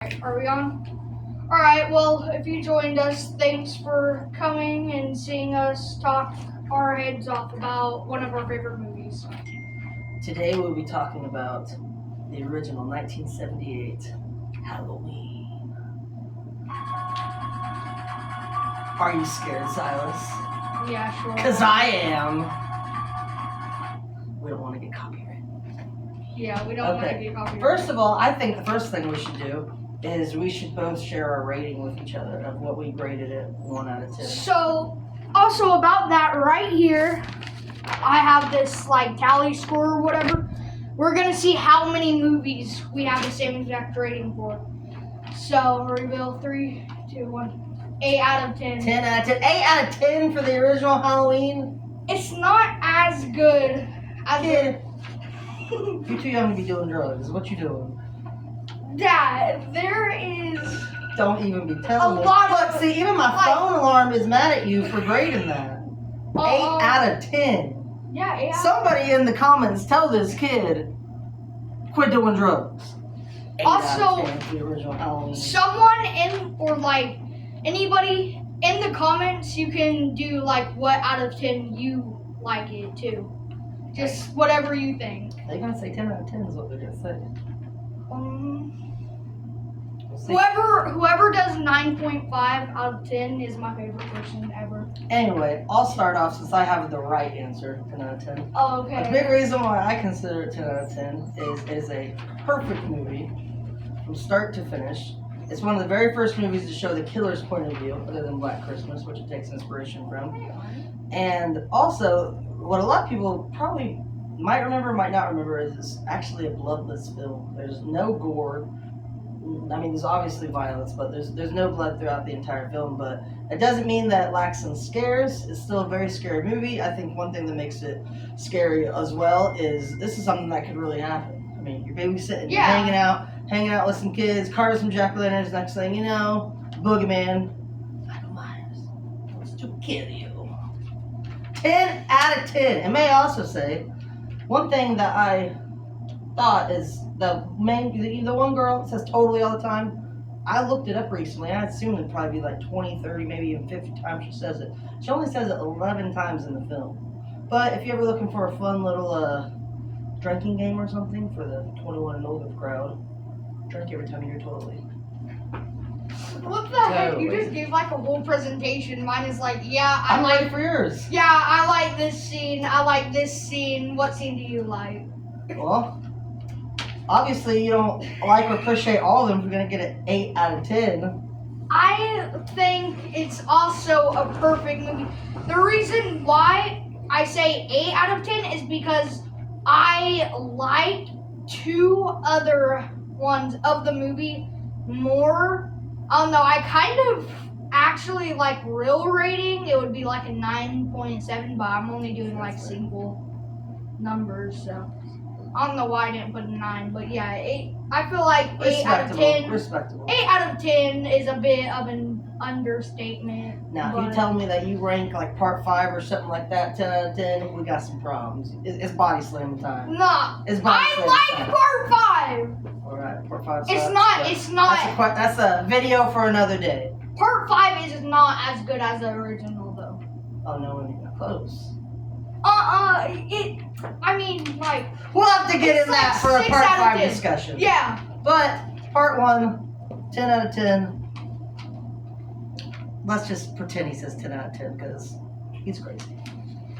Alright, are we on? Alright, well, if you joined us, thanks for coming and seeing us talk our heads off about one of our favorite movies. Today we'll be talking about the original 1978 Halloween. Are you scared, Silas? Yeah, sure. Because I am. We don't want to get copyrighted. Yeah, we don't want to get copyrighted. First of all, I think the first thing we should do is we should both share our rating with each other of what we graded it 1 out of 10. So, also about that, right here, I have this tally score or whatever. We're gonna see how many movies we have the same exact rating for. So, reveal 3, 2, 1. 8 out of 10. 10 out of 10. 8 out of 10 for the original Halloween. It's not as good as Kid, you're too young to be doing drugs. What you doing? Dad, there is Don't even be telling me. lot Look, see, even my phone alarm is mad at you for grading that. 8 out of 10. Yeah, 8 out. Somebody in the comments tell this kid, quit doing drugs. 8 out of 10 for the original Halloween. Someone anybody in the comments, you can do what out of 10 you like it too. Just whatever you think. They're gonna say 10 out of 10 is what they're gonna say. We'll see. Whoever does 9.5 out of 10 is my favorite person ever. Anyway, I'll start off since I have the right answer, 10 out of 10. Oh, okay. A big reason why I consider it 10 out of 10 is a perfect movie from start to finish. It's one of the very first movies to show the killer's point of view, other than Black Christmas, which it takes inspiration from. And also, what a lot of people probably might remember, might not remember, is it's actually a bloodless film. There's no gore. I mean, there's obviously violence, but there's no blood throughout the entire film. But it doesn't mean that it lacks in scares. It's still a very scary movie. I think one thing that makes it scary as well is this is something that could really happen. I mean, you're babysitting, you're hanging out with some kids, carving some jack-o'-lanterns. Next thing you know, boogeyman, Michael Myers, wants to kill you. 10 out of 10. And may I also say, one thing that I thought is the one girl that says totally all the time, I looked it up recently. I assumed it'd probably be 20, 30, maybe even 50 times she says it. She only says it 11 times in the film. But if you're ever looking for a fun little drinking game or something for the 21 and older crowd, drink every time you hear totally. What the heck? You just gave a whole presentation. Mine is I'm ready for yours. Yeah, I like this scene. I like this scene. What scene do you like? Well, obviously you don't like or appreciate all of them. We're going to get an 8 out of 10. I think it's also a perfect movie. The reason why I say 8 out of 10 is because I like 2 other ones of the movie more. I don't know, I kind of actually real rating, it would be a 9.7, but I'm only doing single numbers, so I don't know why I didn't put a 9, but yeah, 8. I feel 8 out of 10. Respectable. 8 out of 10 is a bit of an understatement. Now, if you tell me that you rank part 5 or something like that, 10 out of 10, we got some problems. It's body slam time. Nah, it's body I slam like time. part 5. All right, part 5. It's not. That's a video for another day. Part 5 is not as good as the original, though. Oh no, even close. We'll have to get in that for a part 5 discussion. Yeah. But part 1, 10 out of 10. Let's just pretend he says 10 out of 10 because he's crazy.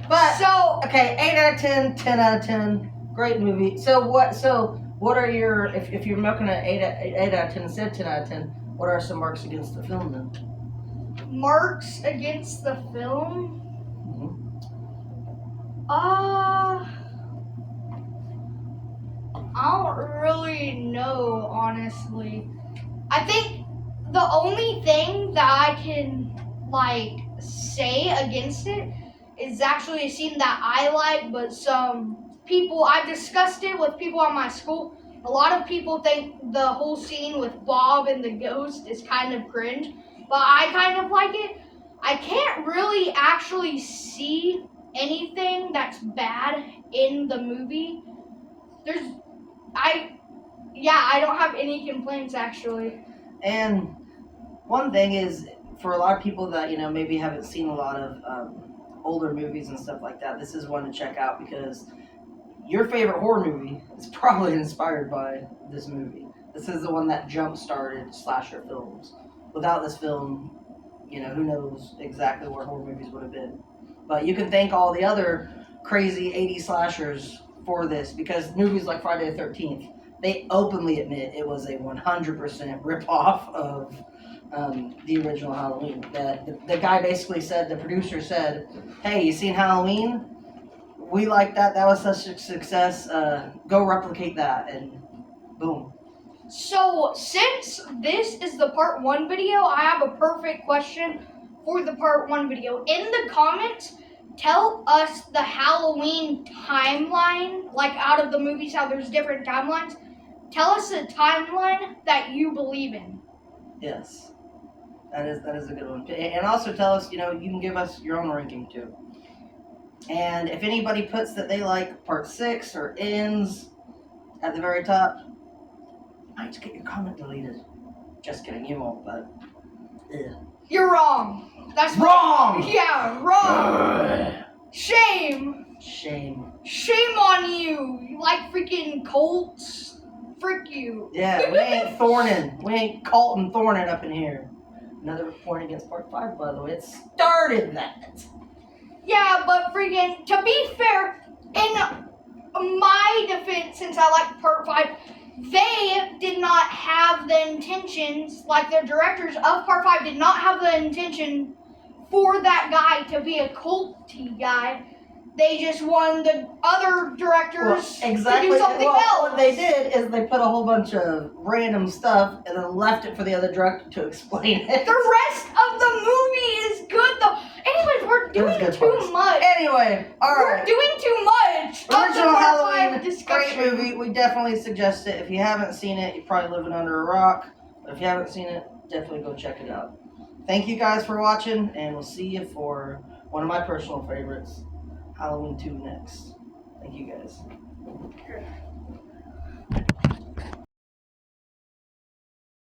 But okay, 8 out of 10, 10 out of 10. Great movie. So what are your, if you're looking at 8 out of 10 instead of 10 out of 10, what are some marks against the film then? Marks against the film? I don't really know, honestly. I think the only thing that I can say against it is actually a scene that I like, but some people, I've discussed it with people at my school. A lot of people think the whole scene with Bob and the ghost is kind of cringe, but I kind of like it. I can't really actually see anything that's bad in the movie. I don't have any complaints actually. And one thing is, for a lot of people that maybe haven't seen a lot of older movies and stuff like that, this is one to check out because your favorite horror movie is probably inspired by this movie. This is the one that jump-started slasher films. Without this film, who knows exactly where horror movies would have been. But you can thank all the other crazy 80s slashers for this, because movies like Friday the 13th, they openly admit it was a 100% rip-off of the original Halloween. The guy basically said, the producer said, hey, you seen Halloween? We like that. That was such a success. Go replicate that. And boom. So, since this is the part 1 video, I have a perfect question for the part 1 video. In the comments, tell us the Halloween timeline, like out of the movies, how there's different timelines. Tell us the timeline that you believe in. Yes. That is a good one. And also tell us, you can give us your own ranking too. And if anybody puts that they like part 6 or ends at the very top, I might just get your comment deleted. Just kidding, you won't, but You're wrong. That's wrong! Yeah, wrong. Shame. Shame on you. You like freaking Colts? Frick you. Yeah, we ain't Thornin. We ain't Colton Thornin up in here. Another point against part 5, by the way. It started that. Yeah, but freaking, to be fair, in my defense, since I like part 5, they did not have the intentions, like the directors of part 5 did not have the intention for that guy to be a culty guy. They just wanted the other directors to do something else. What they did is they put a whole bunch of random stuff and then left it for the other director to explain it. The rest of the movie is good though. Anyways, we're doing too much. Anyway, alright. We're doing too much. Original Halloween, great movie. We definitely suggest it. If you haven't seen it, you're probably living under a rock. But if you haven't seen it, definitely go check it out. Thank you guys for watching, and we'll see you for one of my personal favorites, Halloween 2 next. Thank you guys.